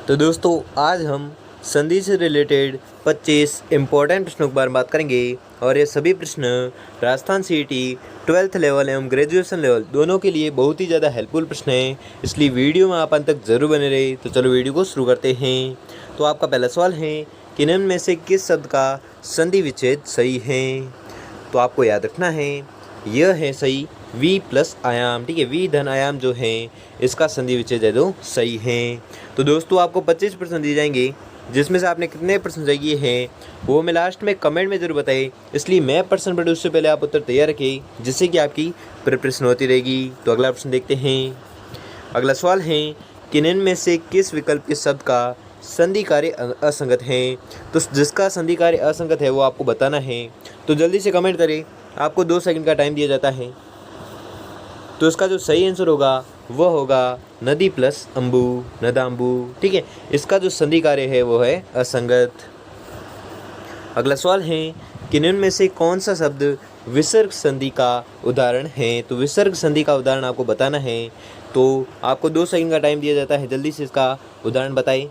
तो दोस्तों आज हम संधि से रिलेटेड 25 इम्पोर्टेंट प्रश्नों के बारे में बात करेंगे और ये सभी प्रश्न राजस्थान सीईटी 12th लेवल एवं ग्रेजुएशन लेवल दोनों के लिए बहुत ही ज़्यादा हेल्पफुल प्रश्न हैं, इसलिए वीडियो में आप अंत तक ज़रूर बने रहे। तो चलो वीडियो को शुरू करते हैं। तो आपका पहला सवाल है कि निम्न में से किस शब्द का संधि विच्छेद सही है। तो आपको याद रखना है यह है सही वी प्लस आयाम, ठीक है। वी धन आयाम जो है इसका संधि विच्छेद है तो सही है। तो दोस्तों आपको 25 प्रश्न दिए जाएंगे, जिसमें से आपने कितने प्रश्न चाहिए हैं वो मैं लास्ट में कमेंट में ज़रूर बताएं, इसलिए मैं प्रश्न पढ़ूँ उससे पहले आप उत्तर तैयार रखें, जिससे कि आपकी प्रिपरेशन होती रहेगी। तो अगला प्रश्न देखते हैं। अगला सवाल है कि निम्न में से किस विकल्प के शब्द का संधि कार्य असंगत है। तो जिसका संधि कार्य असंगत है वो आपको बताना है। तो जल्दी से कमेंट करें, आपको 2 सेकंड का टाइम दिया जाता है। तो इसका जो सही आंसर होगा वह होगा नदी प्लस अम्बु, नदाम्बु, ठीक है। इसका जो संधि कार्य है वो है असंगत। अगला सवाल है कि निम्न में से कौन सा शब्द विसर्ग संधि का उदाहरण है। तो विसर्ग संधि का उदाहरण आपको बताना है। तो आपको 2 सेकंड का टाइम दिया जाता है, जल्दी से इसका उदाहरण बताएं।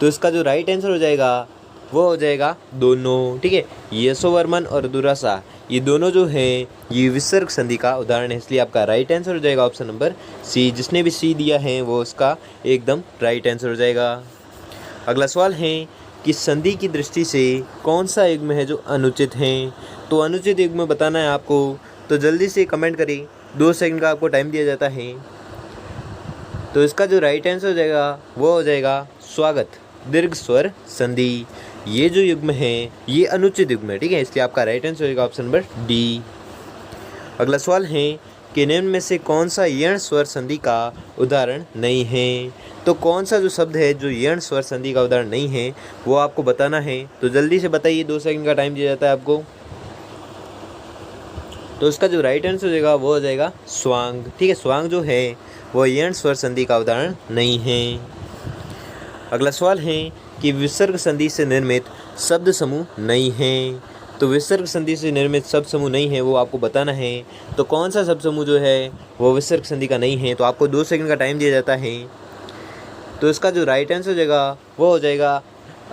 तो इसका जो राइट आंसर हो जाएगा वो हो जाएगा दोनों, ठीक है। यशोवर्मन और दुरासा ये दोनों जो है ये विसर्ग संधि का उदाहरण है, इसलिए आपका राइट आंसर हो जाएगा ऑप्शन नंबर सी। जिसने भी सी दिया है वो उसका एकदम राइट आंसर हो जाएगा। अगला सवाल है कि संधि की दृष्टि से कौन सा युग्म है जो अनुचित है। तो अनुचित युग्म बताना है आपको, तो जल्दी से कमेंट करें, 2 सेकंड का आपको टाइम दिया जाता है। तो इसका जो राइट आंसर हो जाएगा वो हो जाएगा स्वागत दीर्घ स्वर संधि। ये जो युग्म है ये अनुचित युग्म है, ठीक है, इसलिए आपका राइट आंसर होगा ऑप्शन नंबर डी। अगला सवाल है कि निम्न में से कौन सा यण स्वर संधि का उदाहरण नहीं है। तो कौन सा जो शब्द है जो यण स्वर संधि का उदाहरण नहीं है वो आपको बताना है। तो जल्दी से बताइए, 2 सेकंड का टाइम दिया जाता है आपको। तो इसका जो राइट आंसर हो जाएगा वो हो जाएगा स्वांग, ठीक है। स्वांग जो है वो यण स्वर संधि का उदाहरण नहीं है। अगला सवाल है कि विसर्ग संधि से निर्मित शब्द समूह नहीं है। तो विसर्ग संधि से निर्मित शब्द समूह नहीं है वो आपको बताना है। तो कौन सा शब्द समूह जो है वो विसर्ग संधि का नहीं है। तो आपको 2 सेकंड का टाइम दिया जाता है। तो इसका जो राइट आंसर हो जाएगा वो हो जाएगा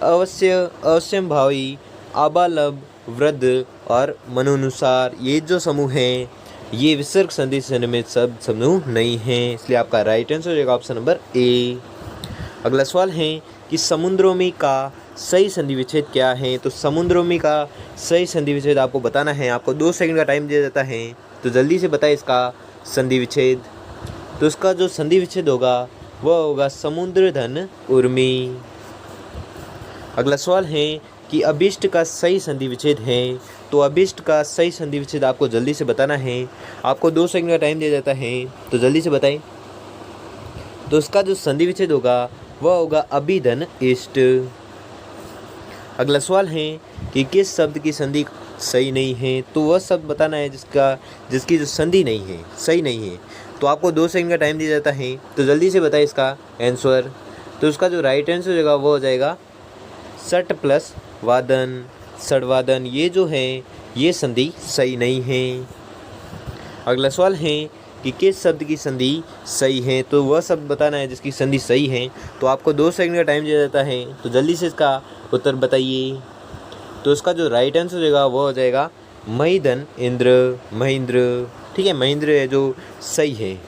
अवश्य, अवश्यंभावी, आबालब, वृद्ध और मनुनुसार। ये जो समूह हैं ये विसर्ग संधि से निर्मित शब्द समूह नहीं है, इसलिए आपका राइट आंसर हो जाएगा ऑप्शन नंबर ए। अगला सवाल है कि समुद्रोमी का सही संधि विच्छेद क्या है। तो समुद्रोमी का सही संधि विच्छेद आपको बताना है। आपको 2 सेकंड का टाइम दिया जाता है, तो जल्दी से बताएं इसका संधि विच्छेद। तो इसका जो संधि विच्छेद होगा वह होगा समुद्र धन उर्मी। अगला सवाल है कि अभिष्ट का सही संधि विच्छेद है। तो अभिष्ट का सही संधि विच्छेद आपको जल्दी से बताना है। आपको 2 सेकंड का टाइम दिया जाता है, तो जल्दी से बताएं। तो इसका जो संधि विच्छेद होगा वह होगा अभिधन इष्ट। अगला सवाल है कि किस शब्द की संधि सही नहीं है। तो वह शब्द बताना है जिसकी जो संधि नहीं है, सही नहीं है। तो आपको 2 सेकंड का टाइम दिया जाता है, तो जल्दी से बताएं इसका आंसर। तो उसका जो राइट आंसर होगा वो हो जाएगा सट प्लस वादन, सड़वादन। ये जो है ये संधि सही नहीं है। अगला सवाल है कि किस शब्द की संधि सही है। तो वह शब्द बताना है जिसकी संधि सही है। तो आपको 2 सेकंड का टाइम दिया जाता है, तो जल्दी से इसका उत्तर बताइए। तो इसका जो राइट आंसर होगा वो हो जाएगा महिधन इंद्र, महेंद्र, ठीक है, महेंद्र है जो सही है।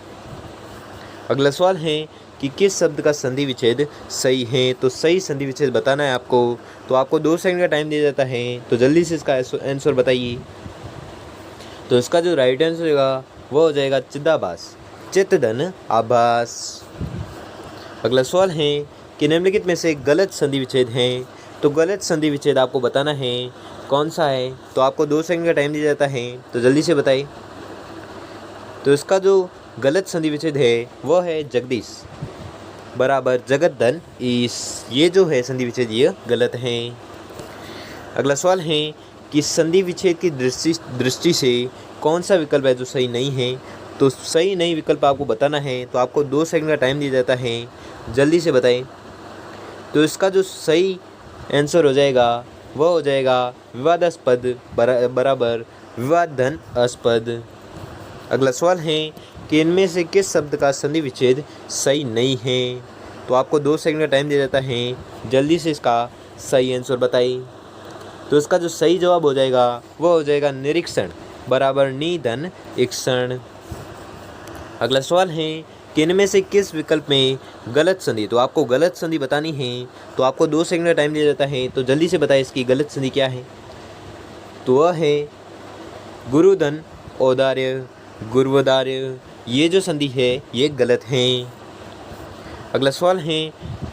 अगला सवाल है कि किस शब्द का संधि विच्छेद सही है। तो सही संधि विच्छेद बताना है आपको। तो आपको 2 सेकंड का टाइम दिया जाता है, तो जल्दी से इसका आंसर बताइए। तो इसका जो राइट आंसर होगा वो हो जाएगा चिदाभास, चित्तधन आभास। अगला सवाल है कि निम्नलिखित में से गलत संधि विच्छेद है। तो गलत संधि विच्छेद आपको बताना है कौन सा है। तो आपको 2 सेकंड का टाइम दिया जाता है, तो जल्दी से बताइए। तो इसका जो गलत संधि विच्छेद है वह है जगदीश बराबर जगत धन ईश। ये जो है संधि विच्छेद ये गलत है। अगला सवाल है कि संधि विच्छेद की दृष्टि से कौन सा विकल्प है जो सही नहीं है। तो सही नहीं विकल्प आपको बताना है। तो आपको 2 सेकंड का टाइम दिया जाता है, जल्दी से बताएं। तो इसका जो सही आंसर हो जाएगा वह हो जाएगा विवादास्पद बराबर विवाद धन अस्पद। अगला सवाल है कि इनमें से किस शब्द का संधि विच्छेद सही नहीं है। तो आपको 2 सेकंड का टाइम दिया जाता है, जल्दी से इसका सही आंसर बताइए। तो इसका जो सही जवाब हो जाएगा वो हो जाएगा निरीक्षण बराबर निधन इक्षण। अगला सवाल है कि इनमें से किस विकल्प में गलत संधि, तो आपको गलत संधि बतानी है, तो आपको 2 सेकंड का टाइम दिया जाता है, तो जल्दी से बताएं इसकी गलत संधि क्या है। तो वह है गुरुधन औदार्य गुरुवदार्य, ये जो संधि है ये गलत है। अगला सवाल है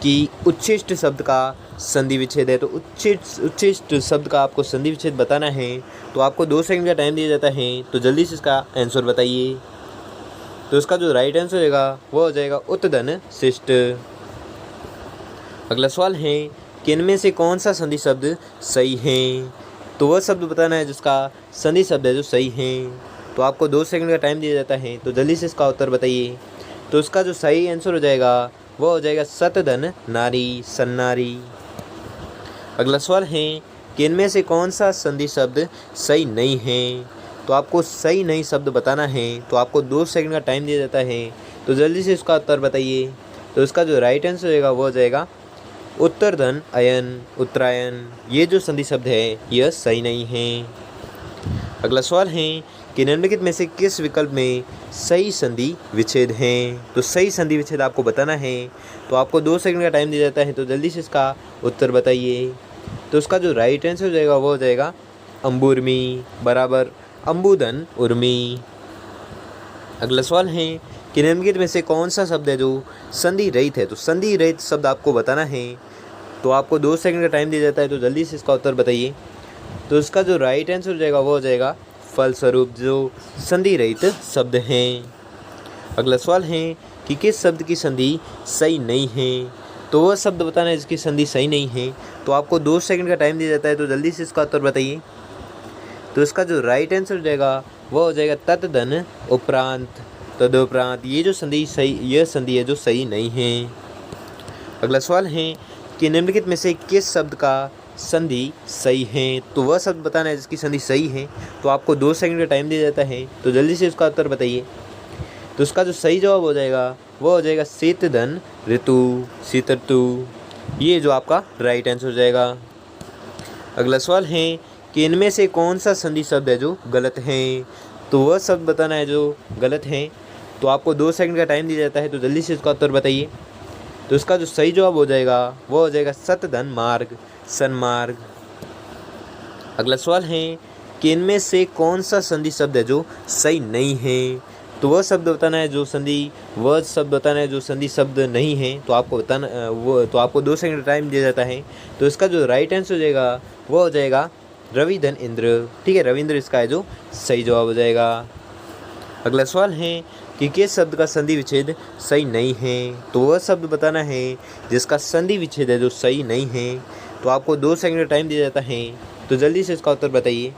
कि उच्छिष्ट शब्द का संधि विच्छेद है, तो उच्छिष्ट शब्द का आपको संधि विच्छेद बताना है, तो आपको 2 सेकंड का टाइम दिया जाता है, तो जल्दी से इसका आंसर बताइए। तो इसका जो राइट आंसर होगा वो हो जाएगा उत्तधन शिष्ट। अगला सवाल है कि इनमें से कौन सा संधि शब्द सही है, तो वह शब्द बताना है जिसका संधि शब्द है जो सही है। तो आपको 2 सेकंड का टाइम दिया जाता है, तो जल्दी से इसका उत्तर बताइए। तो इसका जो सही आंसर हो जाएगा वो हो जाएगा सतधन नारी सन्नारी। अगला सवाल है कि इनमें से कौन सा संधि शब्द सही नहीं है, तो आपको सही नहीं शब्द बताना है, तो आपको 2 सेकंड का टाइम दिया जाता है, तो जल्दी से इसका उत्तर बताइए। तो इसका जो राइट आंसर होगा वो हो जाएगा उत्तरधन अयन उत्तरायण, ये जो संधि शब्द है यह सही नहीं है। अगला सवाल है कि निम्नलिखित में से किस विकल्प में सही संधि विच्छेद है, तो सही संधि विच्छेद आपको बताना है, तो आपको 2 सेकंड का टाइम दिया जाता है, तो जल्दी से इसका उत्तर बताइए। तो उसका जो राइट आंसर हो जाएगा वो हो जाएगा अम्बुर्मी बराबर अम्बुधन उर्मी। अगला सवाल है कि निम्नलिखित में से कौन सा शब्द है जो संधि रहित है, तो संधि रहित शब्द आपको बताना है, तो आपको 2 सेकंड का टाइम दिया जाता है, तो जल्दी से इसका उत्तर बताइए। तो इसका जो राइट आंसर हो जाएगा वो हो जाएगा फलस्वरूप जो संधि रहित शब्द हैं। अगला सवाल है कि किस शब्द की संधि सही नहीं है, तो वह शब्द बताना है जिसकी संधि सही नहीं है, तो आपको 2 सेकंड का टाइम दिया जाता है, तो जल्दी से इसका उत्तर बताइए। तो इसका जो राइट आंसर हो जाएगा वो हो जाएगा तत्धन उपरांत तदुपरांत, ये जो संधि सही यह संधि है जो सही नहीं है। अगला सवाल है कि निम्नलिखित में से किस शब्द का संधि सही है, तो वह शब्द बताना है जिसकी संधि सही है, तो आपको 2 सेकंड का टाइम दिया जाता है, तो जल्दी से उसका उत्तर बताइए। तो उसका जो सही जवाब हो जाएगा वो हो जाएगा शीतधन ऋतु शीत ऋतु, ये जो आपका राइट आंसर हो जाएगा। अगला सवाल है कि इनमें से कौन सा संधि शब्द है जो गलत है, तो वह शब्द बताना है जो गलत है, तो आपको 2 सेकंड का टाइम दिया जाता है, तो जल्दी से इसका उत्तर बताइए। तो इसका जो सही जवाब हो जाएगा वो हो जाएगा सतधन मार्ग सन्मार्ग। अगला सवाल है कि इनमें से कौन सा संधि शब्द है जो सही नहीं है, तो वह शब्द बताना है जो संधि वह शब्द बताना है जो संधि शब्द नहीं है, तो आपको बताना वो तो आपको 2 सेकंड टाइम दिया जाता है। तो इसका जो राइट आंसर हो जाएगा वो हो जाएगा रविधन इंद्र। ठीक है, रविंद्र इसका है जो सही जवाब हो जाएगा। अगला सवाल है कि किस शब्द का संधि विच्छेद सही नहीं है, तो वह शब्द बताना है जिसका संधि विच्छेद है जो सही नहीं है, तो आपको 2 सेकंड का टाइम दिया जाता है, तो जल्दी से इसका उत्तर बताइए।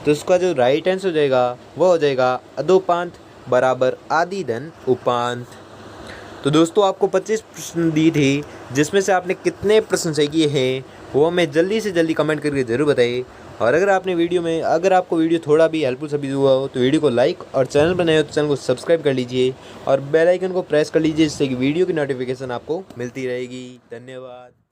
तो इसका जो राइट आंसर हो जाएगा वह हो जाएगा अधोपांत बराबर आदिधन उपांत। तो दोस्तों आपको 25 प्रश्न दी थी, जिसमें से आपने कितने प्रश्न सही किए हैं वो हमें जल्दी से जल्दी कमेंट करके ज़रूर बताइए। और अगर आपको वीडियो थोड़ा भी हेल्पफुल साबित हुआ हो तो वीडियो को लाइक और चैनल पर नए हो तो चैनल को सब्सक्राइब कर लीजिए और बेल आइकन को प्रेस कर लीजिए, जिससे कि वीडियो की नोटिफिकेशन आपको मिलती रहेगी। धन्यवाद।